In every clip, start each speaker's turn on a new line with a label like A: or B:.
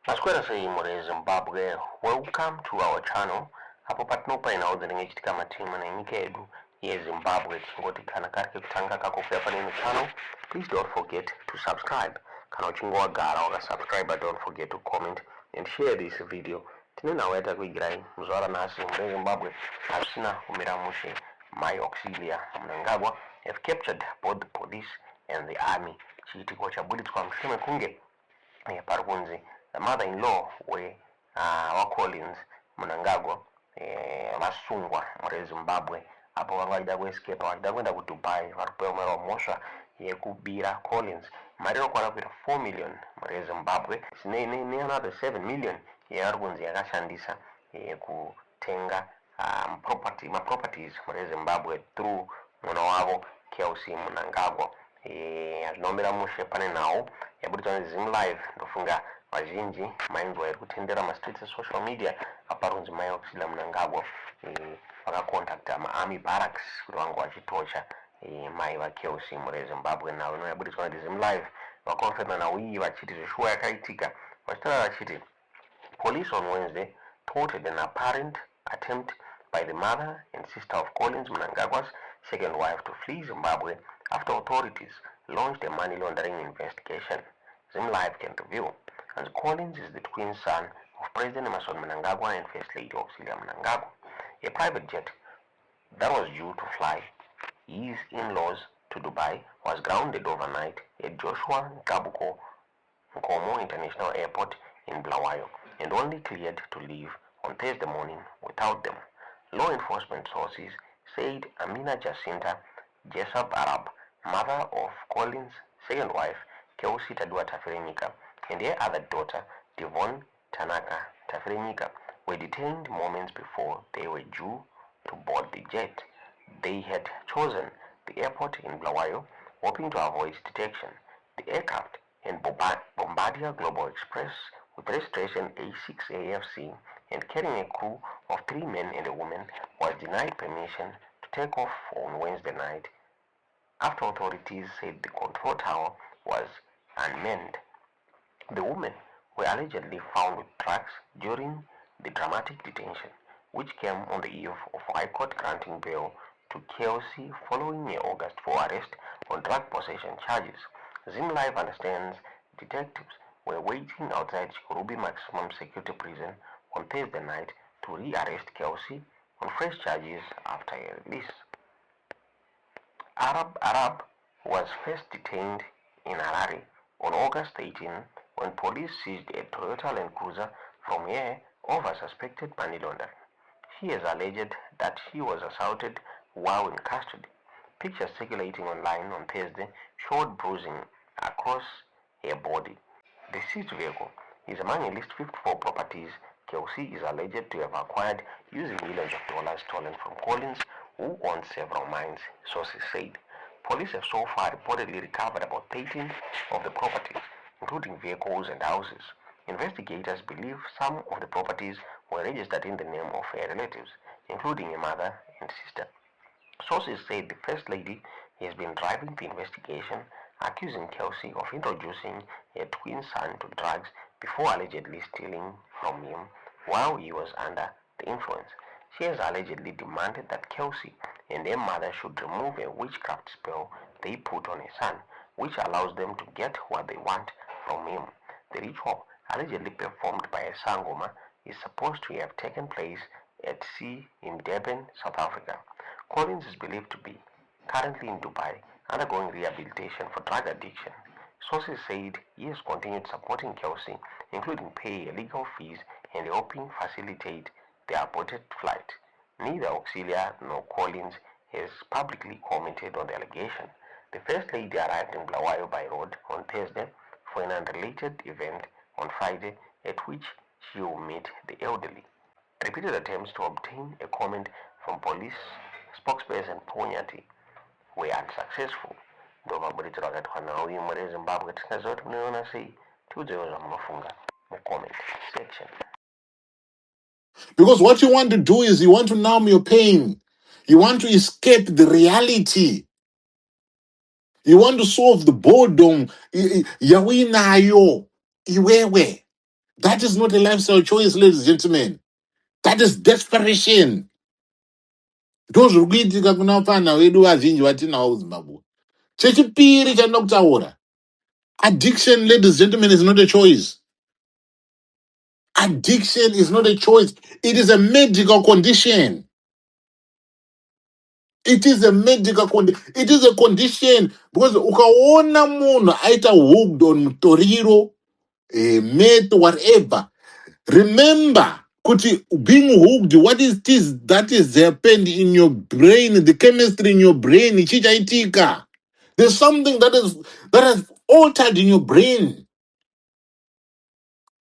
A: Masquera say more Zimbabwe. Welcome to our channel. Hapo patinopa inaudhiringa chitika matimu na nyika yedu ye Zimbabwe chingoti kana kake kutanga kakofera pane channel. Please don't forget to subscribe. Kana uchingo wagara wakasubscribe, don't forget to comment and share this video. Tine naweta kuigirai mzwara nasi mure Zimbabwe Hazvina Kupera Mushe, my Auxillia Mnangagwa have captured both the police and the army. Chiitiko chabuditswa mshime kunge parikunzi the mother-in-law wa Collins Mnangagwa vasungwa muri Zimbabwe apo vanga vachida kuescapa vachida kuenda kuDubai vari kupewa mhosva yekubira Collins mari inokwana kuita 4 million muri Zimbabwe neanother 7 million yavari kunzi yakashandisa kutenga maproperties muri Zimbabwe through mwana wavo Auxillia Mnangagwa. Hazvina Mushe pane nhau yabuditswa neZimlive. Ndofunga vazhinji mainzwa iri kutendera mastreets esocial media aparunzi mai Auxillia Mnangagwa vakakontakta maarmy barracks kuti vanga vachitocha mai vaKelsi muri Zimbabwe. Nhau ino yabuditswa neZimlive vakonfirma nhau iyi vachiti zvishuwa yakaitika vachitaura vachiti police on Wednesday thwarted an apparent attempt by the mother and sister of Collins Mnangagwa's second wife to flee Zimbabwe after authorities launched a money laundering investigation. Zimlive can reveal, as Collins is the twin son of President Emmerson Mnangagwa and First Lady Auxillia Mnangagwa. A private jet that was due to fly his in-laws to Dubai was grounded overnight at Joshua Nkomo International Airport in Bulawayo and only cleared to leave on Thursday morning without them. Law enforcement sources said Amina Jacinta Jessup Arab, mother of Collins' second wife, Keusi Tadua Taferenyika, and their other daughter, Devon Tanaka Taferenyika, were detained moments before they were due to board the jet. They had chosen the airport in Bulawayo, hoping to avoid detection. The aircraft and Bombardier Global Express with registration A6AFC and carrying a crew of 3 men and a woman was denied permission to take off on Wednesday night after authorities said the control tower was unmanned. The women were allegedly found with drugs during the dramatic detention, which came on the eve of High Court granting bail to Keusi following an August 4 arrest on drug possession charges. Zimlive understands detectives were waiting outside Chikurubi Maximum Security Prison on Thursday night to re-arrest Keusi on fresh charges after a release. Arab was first detained in Harare on August 18 when police seized a Toyota Land Cruiser from her over suspected money laundering. She has alleged that she was assaulted while in custody. Pictures circulating online on Thursday showed bruising across her body. The seized vehicle is among at least 54 properties Keusi is alleged to have acquired using millions of dollars stolen from Collins, who owns several mines, sources said. Police have so far reportedly recovered about 13 of the properties, including vehicles and houses. Investigators believe some of the properties were registered in the name of her relatives, including a mother and sister. Sources say the First Lady has been driving the investigation, accusing Keusi of introducing her twin son to drugs before allegedly stealing from him while he was under the influence. She has allegedly demanded that Keusi and her mother should remove a witchcraft spell they put on her son, which allows them to get what they want from him. The ritual, allegedly performed by a Sangoma, is supposed to have taken place at sea in Durban, South Africa. Collins is believed to be currently in Dubai undergoing rehabilitation for drug addiction. Sources said he has continued supporting Keusi, including paying legal fees and helping facilitate the aborted flight. Neither Auxillia nor Collins has publicly commented on the allegation. The First Lady arrived in Bulawayo by road on Thursday for an unrelated event on Friday at which she will meet the elderly. Repeated attempts to obtain a comment from police spokesperson Ponyati were unsuccessful. Ndo mabuditsiro akaitwa nawo imwe reZimbabwe tisingaziva kuti munoiona sei. Tiudzewo zvamunofunga mucomment section.
B: Because what you want to do is you want to numb your pain. You want to escape the reality. You want to solve the boredom. Yawinayo. Iwewe. That is not a lifestyle choice, ladies and gentlemen. That is desperation. Those rukuitika kuna vana vedu vazhinji vatinawo kuZimbabwe. Chechipiri chandinoda kutaura. Addiction, ladies and gentlemen, is not a choice. Addiction is not a choice. It is a medical condition. It is a medical condition. It is a condition because ukaona munhu aita hooked on mutoriro, meth, whatever. Remember, kuti being hooked, what is this that is happened in your brain, the chemistry in your brain, chichaitika. There's something that has altered in your brain.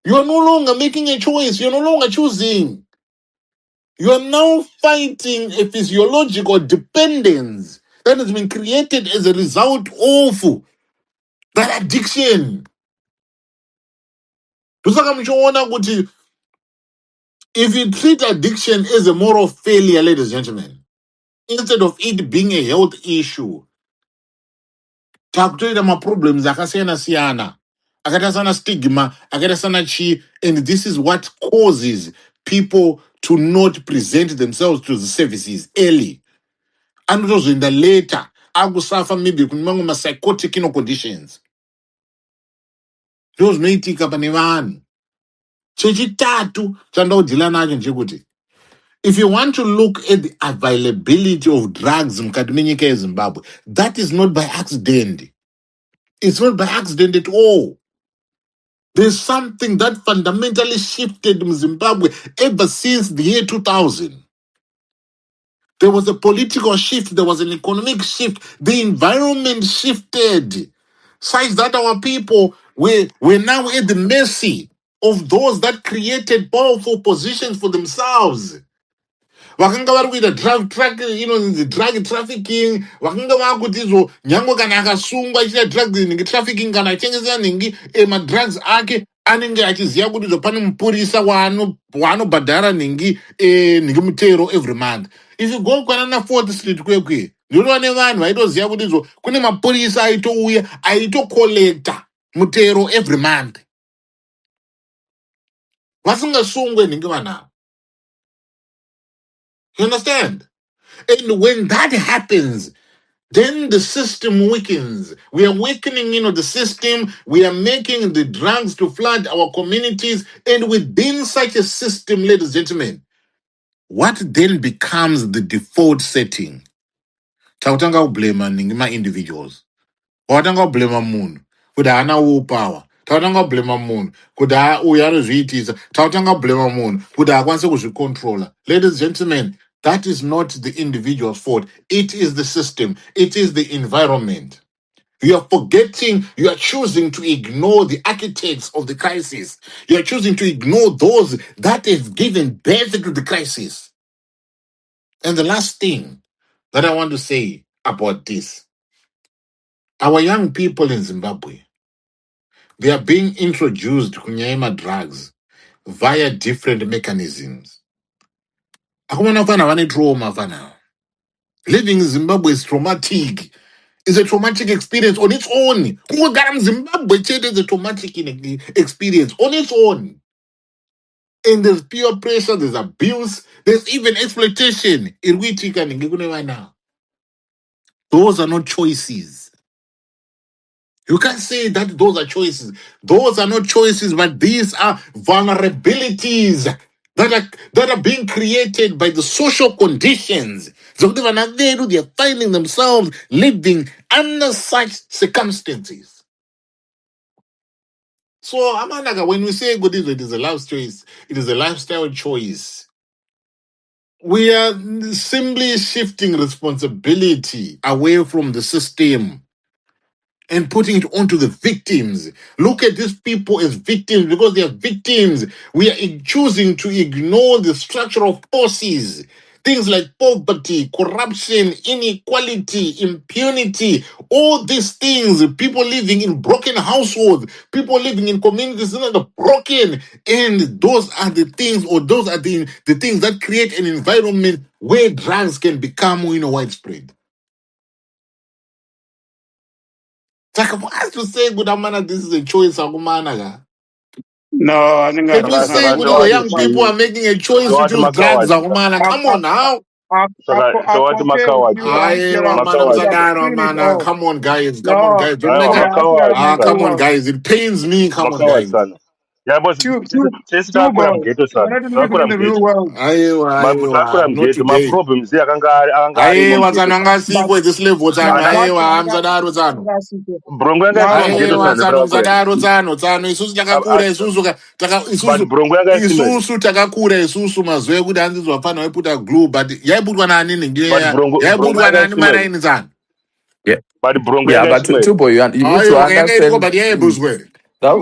B: You are no longer making a choice. You're no longer choosing. You are now fighting a physiological dependence that has been created as a result of that addiction. Tusaka mshoona kuti if you treat addiction as a moral failure, ladies and gentlemen, instead of it being a health issue, takutoita maproblems akasiyana siyana, akaita sana stigma, akaita sana chi, and this is what causes people to not present themselves to the services early. Anozoenda later, akusuffer maybe kune mamwe psychotic conditions. Ndo zvinoitika pane vanhu. Chechitatu chandaudhila nacho ndechekuti, if you want to look at the availability of drugs mukati menyika yeZimbabwe, that is not by accident. It's not by accident at all. There's something that fundamentally shifted in Zimbabwe ever since the year 2000. There was a political shift, there was an economic shift, the environment shifted, such that our people were now at the mercy of those that created powerful positions for themselves. Vakanga vari kuita drug trafficking, vakanga vakuti izvo nyange kana akasungwa achiita drug trafficking kana achitengesa nhingi madrugs ake anenge achiziva kuti izvo pane mupurisa waanobhadhara nhingi mutero every month. If you go kwanana 4th Street kwekwe, ndinova nevanhu vaitoziva kuti izvo kune mapurisa aitouya aitokolekta mutero every month, vasingasungwe nhingi vanhu ava. You understand? And when that happens, then the system weakens. We are weakening, the system. We are making the drugs to flood our communities. And within such a system, ladies and gentlemen, what then becomes the default setting? Tautanga blame individuals. Tautanga blame munhu kuti haana willpower. Tautanga blame munhu kuti uyu anozviitisa. Tautanga blame munhu kuti haakwanisi kuzvicontrola. Ladies and gentlemen, that is not the individual's fault. It is the system. It is the environment. You are forgetting, you are choosing to ignore the architects of the crisis. You are choosing to ignore those that have given birth to the crisis. And the last thing that I want to say about this, our young people in Zimbabwe, they are being introduced to kunyema drugs via different mechanisms. Akumana fana vane trauma fana. Living in Zimbabwe is traumatic. It's a traumatic experience on its own. Kungogara Zimbabwe is a traumatic experience on its own. And there's peer pressure, there's abuse, there's even exploitation. Those are not choices. You can't say that those are choices. Those are not choices, but these are vulnerabilities that are being created by the social conditions. So they are finding themselves living under such circumstances. So Amanaga, when we say good, it is a life choice, it is a lifestyle choice. We are simply shifting responsibility away from the system and putting it onto the victims. Look at these people as victims because they are victims. We are choosing to ignore the structural forces. Things like poverty, corruption, inequality, impunity, all these things, people living in broken households, people living in communities that are broken. And those are the things, or those are the things that create an environment where drugs can become widespread. For us to say, good amana, this is a choice, Agumanaga.
C: No, I think
B: Can you
C: I
B: say
D: Saka
B: what the
D: tawati
B: young people are
D: chi
B: making a choice to
D: tawati
B: choose drugs?
D: makawati ka.
B: Akumana, come on now.
C: I
D: Tawati
C: compare with
D: makawati
C: you.
D: ka.
B: Aye, Ramana
D: Makawati ka.
C: I've
B: Mzadaro,
C: seen it
B: mana.
C: all.
B: Come on, guys. Come on,
C: No,
B: guys. Don't make
D: Aiwa
C: Tubo,
B: a.
C: actually, I
D: makawati
C: know
B: Ah,
C: you
B: come
D: sana.
B: on,
C: well.
B: guys. It pains me. Come on,
D: Makawati
B: guys.
D: sana. Ya boss tesi takura
C: Tubo,
D: mgeto
C: you're
D: sana.
C: not living
D: Takura
C: in the real
D: mgeto.
C: world.
D: Takura
B: Not
D: mgeto. Ma
B: today.
D: problems akanga arimo
B: Aye,
D: mgeto sana.
B: watsananga
C: But
B: siku this level
C: but
B: tsano.
D: Ana
B: Aye,
C: but
B: Mzadaro tsano.
D: brongo yanga isima
C: no,
B: Aye,
D: mgeto sana
B: watsano
D: takakura ine.
B: Mzadaro tsano. Isusu takakura,
D: But brongo yanga isima ine.
B: isusu takakura, isusu mazoe kuti handizwa fana waiputa glue, but yaiputwa nani
D: But
B: ningi
D: brongo
B: yaiputwa
D: yanga
B: nani
D: isima ine.
B: maraini tsano.
E: Yeah,
D: But brongo
E: yeah,
D: yanga
E: but
D: isima ine.
E: Tubo, you need
B: Aye,
E: to
B: yakaitwa,
E: understand
B: but yaibuzwe.
E: that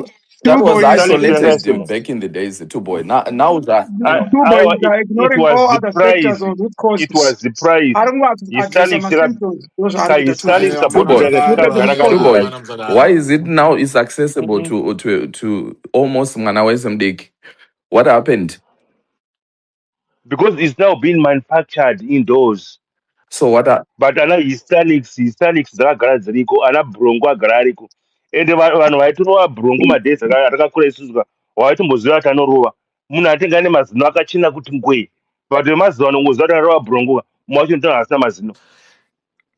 C: Tubo
E: was
C: is
D: Stanley yanga
E: isolated
D: isima.
E: back in the days. Tubo, now that
C: Tubo is
D: Aiwa, it
C: ignoring
D: was
C: all
D: the
C: other factors
D: price.
C: or root
D: It
C: causes.
D: was the price.
C: I don't want to address
D: Stanley
C: some
D: saka
C: symptoms. Those are the Tubo.
D: Stanley
B: Aye,
D: support
E: Tubo,
D: yanga
C: Look at the root
D: chikagara
C: causes.
E: Tubo,
D: kari.
B: Mana
E: why
B: Mzadaro.
E: is it now it's accessible to almost Mwanawesam? What happened?
D: Because it's now being manufactured indoors.
E: So what?
D: But ana hystalics dzakagara dziriko ana brongo agara ariko ende vanhu vaitonova brongo madhesi atakakura isusuka waitomboziva kuti anorova munhu atenga ane mazino akachena kuti ngwee but vemazuva ano ungoziva kuti anorova brongo mwacho ndotonga asina mazino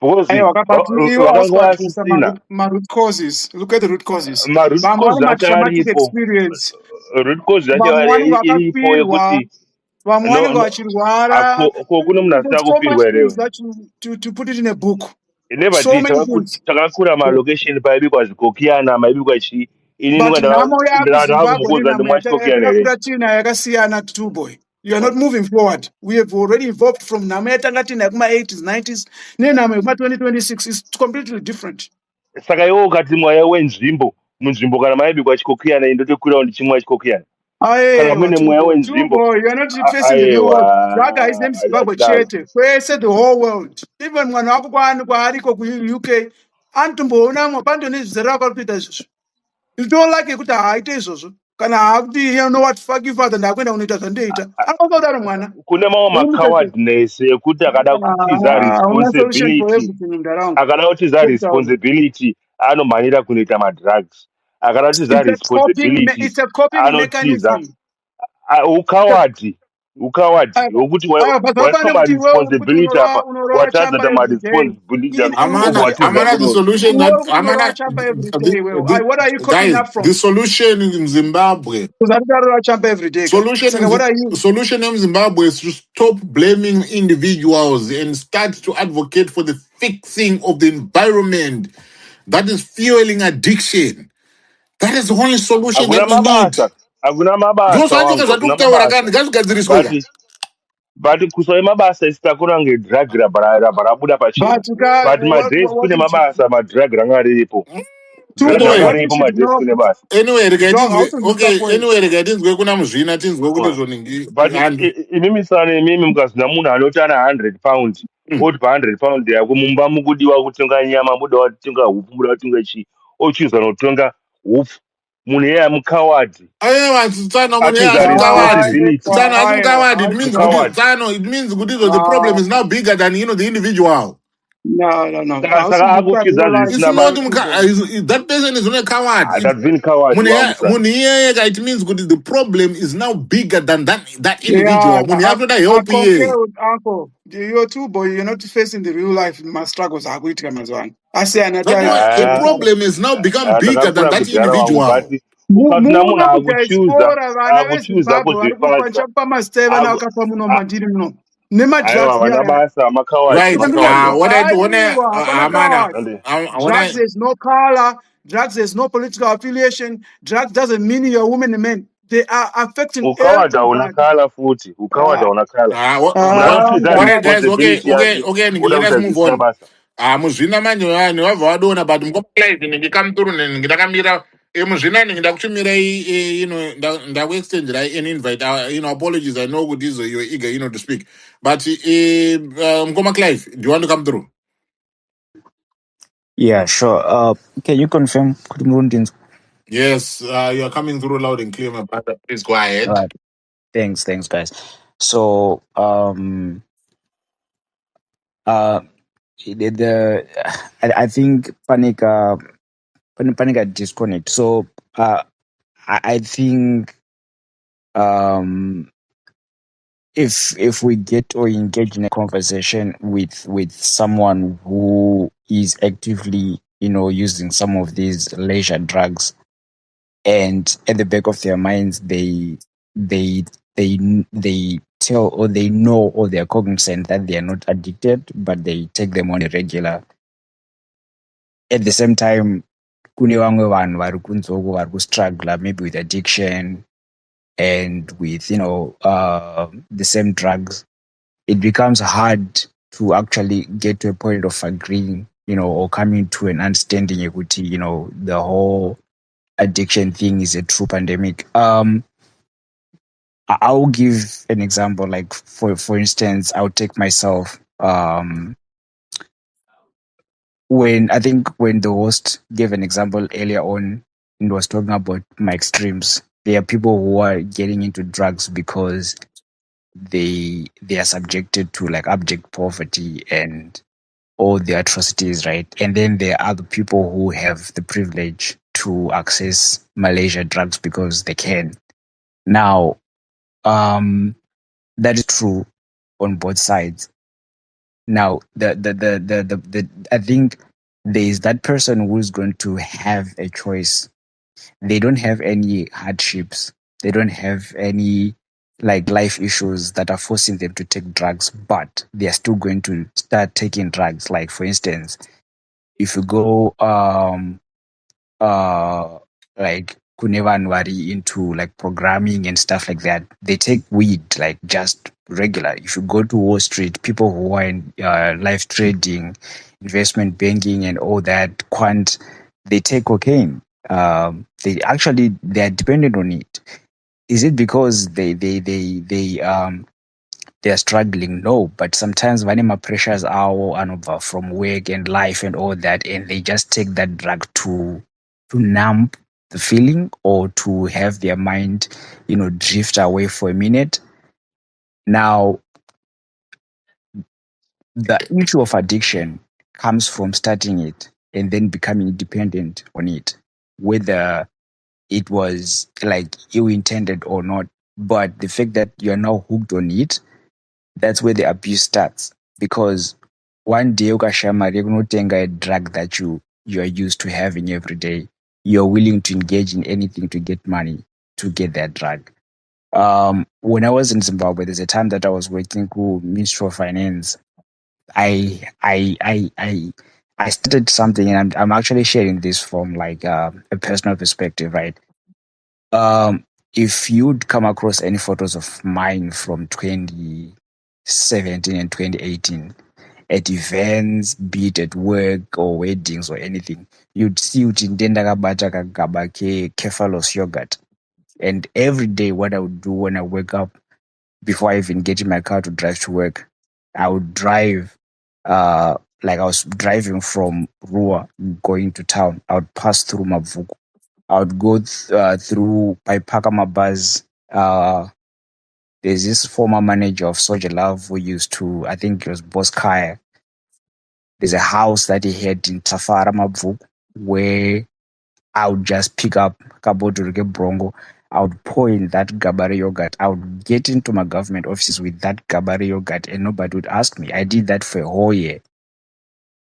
D: because
C: But you
D: vakanga
C: also address some
D: vasisina
C: root causes. Look at the root causes.
D: maroot cause
C: Vamwe
D: acho
C: traumatic
D: aripo
C: experience.
D: root cause acho
C: Vamwe vanenge
D: iripo
C: vakafirwa.
D: yekuti
C: Vamwe vanenge
D: no
C: vachirwara.
D: ko kune munhu asina
C: There's so much
D: kufirwa
C: things
D: here
C: that to put it in a book.
D: never
C: So
D: did
C: many things.
D: takakura malocation paibikwa zvikokiana maibikwa chi inini
C: But nhamo yakuzimbabwe
D: ndakakumbokodza
C: nenhamo
D: ndimwa chikokiana here
C: yatakakura tinayo yakasiyana tuboy. You are not moving forward. We have already evolved from nhamo yatanga tinayo kuma-80s 90s nenhamo yekuma-2026 is completely different.
D: saka iwo ukati mwaya wenzvimbo munzvimbo kana maibikwa chikokiana indotokwirawo ndichimwa chikokiana kana
C: Aiwa,
D: muine mweya wenzvimbo
C: tuboy, you are not facing the real
D: aiwa
C: world. Zvaga is named Zimbabwe
D: achidaro
C: chete. Kwese the whole world. Even mwana wako kwaariko ku-UK anotomboona pando nezvizera vakatoita izvozvo. You don't like kuti haaite izvozvo. Kana haakuti you know what, fuck you father, ndakuenda kunoita zvandoita. Anongodaro mwana.
D: kune mamwe macowardness ekuti akada kutiza
C: Hauna solution for
D: responsibility
C: everything munharaunda.
D: akada kutiza responsibility anomhanyira kunoita madrugs akada kutiza responsibility
C: It's a coping
D: anotiza
C: mechanism.
D: ukawadi hwekuti
C: But
D: waiswa
C: hapana kuti iwewe kuti
D: maresponsibility apa
C: unorova
D: watadza
C: chapa
D: kuti
C: every day.
D: maresponsibility
C: Uri
D: obva
B: Amana,
C: kuti
D: watodza
B: Amana, the
D: kunozi
B: solution that
C: uri kuti unorova
B: Amana,
C: chapa every day iwewe. What are you coping
B: guys,
C: up
B: the
C: from?
B: solution in Zimbabwe,
C: Kuzarudarora chapa every day ka. Saka what are you?
B: Solution in Zimbabwe is to stop blaming individuals and start to advocate for the fixing of the environment that is fueling addiction. That is the only solution
D: hakuna
B: that we need.
D: mabasa hakuna mabasa
B: Zvozvatika
D: wangu hakuna
B: zvatikutaura
D: mabasa
B: kani ngazvigadziriswe ka.
D: but kusove mabasa isi takura kunge drug rabva rabuda pachena
C: But
D: but madhesi kune mabasa madrug ranga riripo
C: two
D: drug
C: boy,
D: ranga
C: what you
D: riripo
C: should
D: madhesi
C: know,
D: kune basa
B: Anyway,
C: also disappoint.
B: rega tinzwe kuna muzvina tinzwe kuti zvoningi
D: but
B: andu.
D: imimi sana imimi mukazina munhu anoti ana 100 pound oti pa 100 pound yako mumba mukudiwa kutonga nyama muda watonga hupu muda watonga chii ochiuza nokutonga hupfu munhu iyeye amukawadi
B: Aiwa, tsano munhu
D: atiza
B: asimukawadi.
D: responsibility
B: Tsano asimukawadi. It means kuti
D: mukawadi
B: tsano, it means kuti the problem is now bigger than the individual.
C: No.
D: saka akukidza
C: Life,
B: It's
D: zvisina
B: not
C: Tubo.
B: that person is not a coward.
D: that's been coward wangu sana
B: Munhu iyeye it means kuti the problem is now bigger than that
C: Yeah,
B: individual. Munhu yakutoda
C: I
B: help iye.
C: concur with Uncle. You're too, boy. You're not facing the real life struggles. Akuitika mazwana. Asiyana tayo.
B: The
D: Ah,
B: problem is now become bigger than
D: takakura
B: that
D: kudhara wangu
B: individual.
D: but ukasina munhu
C: Munokudiaspora vana
D: akuchuza
C: vezimbabwe vari
D: kuzvifadza
C: kupacha pamasteva navakapa muno mandiri muno
D: aiwa
C: nemadrugs
D: vana
C: nyaya
D: basa makawadi makawadi
C: aiwa
B: What I want
C: hapana
B: Amana,
C: coward.
B: when
C: Drugs there's no color, drugs there's no political affiliation, drugs doesn't mean you're a woman and man, they are affecting
D: ukawada hauna
C: everybody.
D: kala futi ukawada
C: Ah,
D: hauna kala munhu anotidza
B: what I guys,
D: responsibility yake oda
B: let's
D: kuti
B: move
D: adzisina
B: on.
D: basa
B: Muzvina manje vanhu vabva vadona but mukomalive ndinge come through ndakamira muzvina ndinge ndakutumirai ndakuextenderai an invite apologies I know kuti you're eager to speak but mukoma Clive, do you want to come through?
F: Yeah, sure. Can you confirm Kurumundin's?
B: Yes, you are coming through loud and clear, my brother. Please go
F: All
B: ahead.
F: right. Thanks, guys. So, I think Panica disconnect. So, I think um, if we get or engage in a conversation with someone who is actively, using some of these leisure drugs, and at the back of their minds they they tell, or they know, or they're cognizant that they are not addicted, but they take them on a regular. At the same time, kune vamwe vanhu vari kunzoko vari kustruggle maybe with addiction and with the same drugs. It becomes hard to actually get to a point of agreeing, or coming to an understanding equity, the whole addiction thing is a true pandemic. I'll give an example. Like for instance, I'll take myself. When the host gave an example earlier on and was talking about my extremes, there are people who are getting into drugs because they are subjected to like abject poverty and all the atrocities, right? And then there are other people who have the privilege to access Malaysia drugs because they can. Now, that is true on both sides. Now, the I think there is that person who's going to have a choice. They don't have any hardships. They don't have any like life issues that are forcing them to take drugs, but they are still going to start taking drugs. Like for instance, if you go like Kunevanwari into like programming and stuff like that, they take weed like just regular. If you go to Wall Street, people who are in life trading, investment banking, and all that quant, they take cocaine. They are dependent on it. Is it because they are struggling? No, but sometimes vanema pressures are over from work and life and all that, and they just take that drug to numb the feeling, or to have their mind, drift away for a minute. Now, the issue of addiction comes from starting it and then becoming dependent on it, whether it was like you intended or not. But the fact that you're now hooked on it, that's where the abuse starts. Because one day ukashama rekunotenga a drug that you are used to having every day, you're willing to engage in anything to get money to get that drug. When I was in Zimbabwe, there's a time that I was working with Ministry of Finance. I started something, and I'm actually sharing this from like a personal perspective, right? If you'd come across any photos of mine from 2017 and 2018 at events, be it at work or weddings or anything, you'd see kuti ndendakabata kagaba kefalos yogurt. And every day, what I would do when I wake up, before I even get in my car to drive to work, I would drive, like I was driving from Rua going to town. I would pass through Mavuku. I would go through by Pakamabaz. There's this former manager of Soldier Love who used to, I think it was Boss Kaya. There's a house that he had in Tafara Mavuku where I would just pick up Kabodurike Brongo. I would pour in that Gabari yogurt. I would get into my government offices with that Gabari yogurt and nobody would ask me. I did that for a whole year.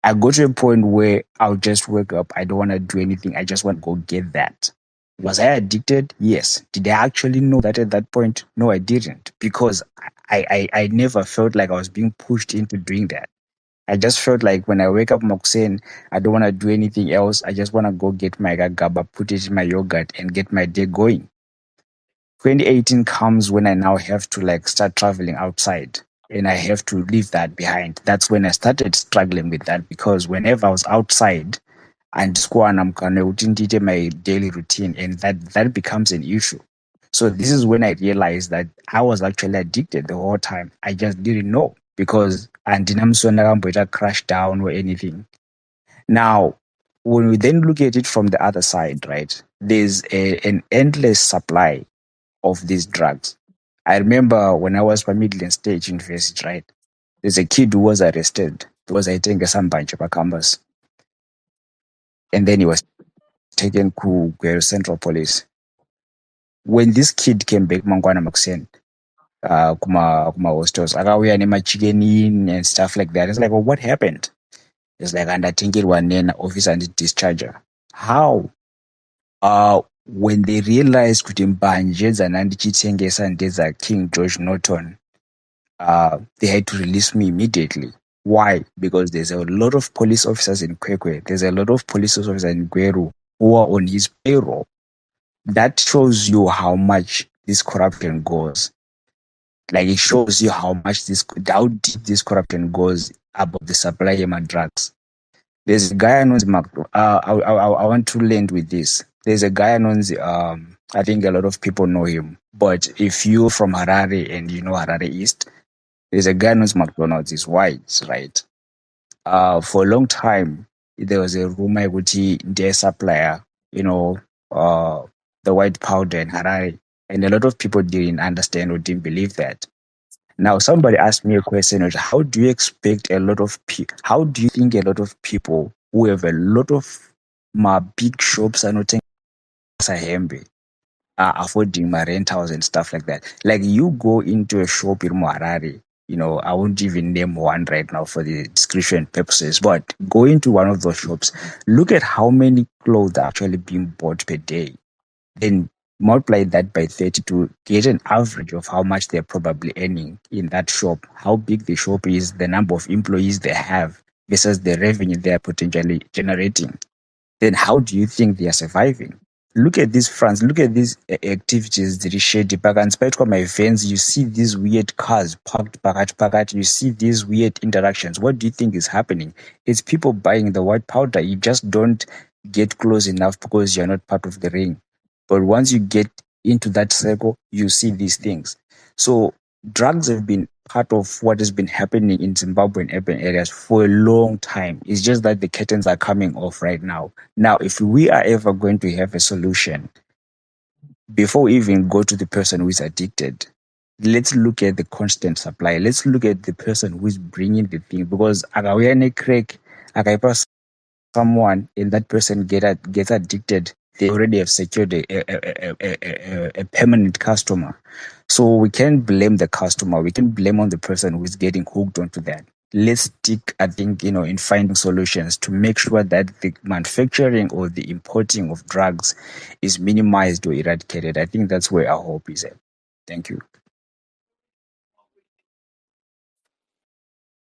F: I got to a point where I would just wake up. I don't want to do anything. I just want to go get that. Was I addicted? Yes. Did I actually know that at that point? No, I didn't. Because I never felt like I was being pushed into doing that. I just felt like when I wake up Moxen, I don't want to do anything else. I just want to go get my gagaba, put it in my yogurt, and get my day going. 2018 comes when I now have to like start traveling outside, and I have to leave that behind. That's when I started struggling with that, because whenever I was outside and I'm connecting my daily routine, and that becomes an issue. So this is when I realized that I was actually addicted the whole time. I just didn't know, because I didn't crash down or anything. Now, when we then look at it from the other side, right, there's an endless supply of these drugs. I remember when I was by Midland State University, right, there's a kid who was arrested because I think some bunch of campus, and then he was taken to Central Police. when this kid came back mangwana makuseni, kuma hostels akauya chicken in and stuff like that. It's like, well, what happened? It's like, andatengerwa nena office and discharger. How? When they realized kuti mbanje dzana ndichitengesa ndedza King George Norton, they had to release me immediately. Why? Because there's a lot of police officers in Kwekwe, there's a lot of police officers in Gweru who are on his payroll. That shows you how much this corruption goes. Like, it shows you how deep this corruption goes about the supply of drugs. There's a guy knows I want to land with this. There's a guy knows I think a lot of people know him. But if you're from Harare and you know Harare East, there's a guy knows McDonald's. He's white, right? For a long time there was a rumor that their supplier, the white powder in Harare, and a lot of people didn't understand or didn't believe that. Now, somebody asked me a question: how do you think a lot of people who have a lot of big shops are not are affording my rentals and stuff like that? Like, you go into a shop in Harare, I won't even name one right now for the description purposes, but go into one of those shops, look at how many clothes are actually being bought per day, then multiply that by 30 to get an average of how much they're probably earning in that shop, how big the shop is, the number of employees they have versus the revenue they're potentially generating. Then how do you think they are surviving? Look at these fronts, look at these activities that is shady. In spite of my events, you see these weird cars parked, you see these weird interactions. What do you think is happening? It's people buying the white powder. You just don't get close enough because you're not part of the ring. But once you get into that circle, you see these things. So drugs have been part of what has been happening in Zimbabwe and urban areas for a long time. It's just that the curtains are coming off right now. Now, if we are ever going to have a solution, before we even go to the person who is addicted, let's look at the constant supply. Let's look at the person who is bringing the thing. Because crack, someone and that person gets addicted, they already have secured a permanent customer. So we can't blame the customer. We can blame on the person who is getting hooked onto that. Let's stick, I think, in finding solutions to make sure that the manufacturing or the importing of drugs is minimized or eradicated. I think that's where our hope is at. Thank you.